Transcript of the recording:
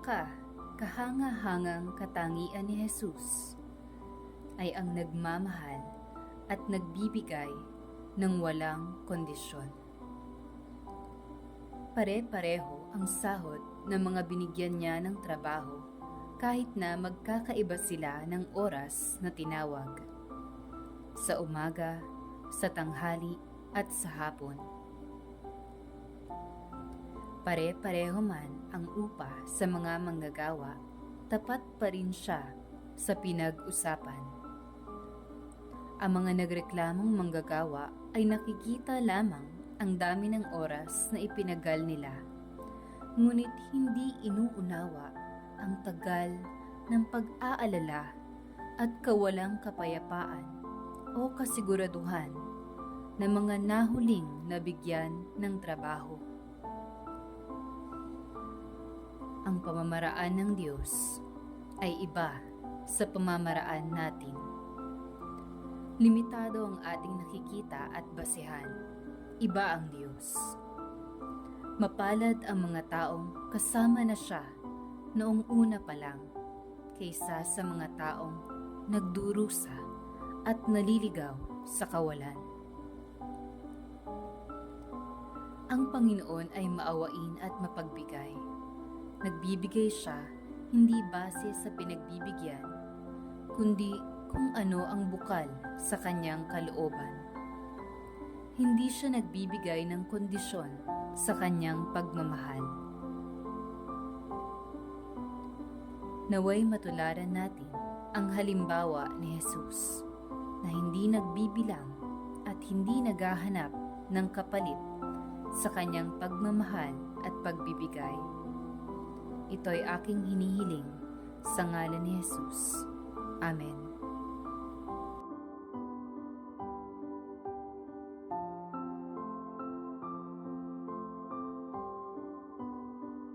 kahanga-hangang katangian ni Jesus ay ang nagmamahal at nagbibigay ng walang kondisyon. Pare-pareho ang sahod ng mga binigyan niya ng trabaho kahit na magkakaiba sila ng oras na tinawag. Sa umaga, sa tanghali at sa hapon. Pare-pareho man ang upa sa mga manggagawa, tapat pa rin siya sa pinag-usapan. Ang mga nagreklamong manggagawa ay nakikita lamang ang dami ng oras na ipinagal nila, ngunit hindi inuunawa ang tagal ng pag-aalala at kawalang kapayapaan o kasiguraduhan ng mga nahuling nabigyan ng trabaho. Ang pamamaraan ng Diyos ay iba sa pamamaraan natin. Limitado ang ating nakikita at basehan. Iba ang Diyos. Mapalad ang mga taong kasama na siya noong una pa lang kaysa sa mga taong nagdurusa at naliligaw sa kawalan. Ang Panginoon ay maawain at mapagbigay. Nagbibigay siya hindi base sa pinagbibigyan, kundi kung ano ang bukal sa kanyang kalooban. Hindi siya nagbibigay ng kondisyon sa kanyang pagmamahal. Naway matularan natin ang halimbawa ni Jesus na hindi nagbibilang at hindi naghahanap ng kapalit sa kanyang pagmamahal at pagbibigay. Ito'y aking hinihiling sa ngalan ni Jesus. Amen.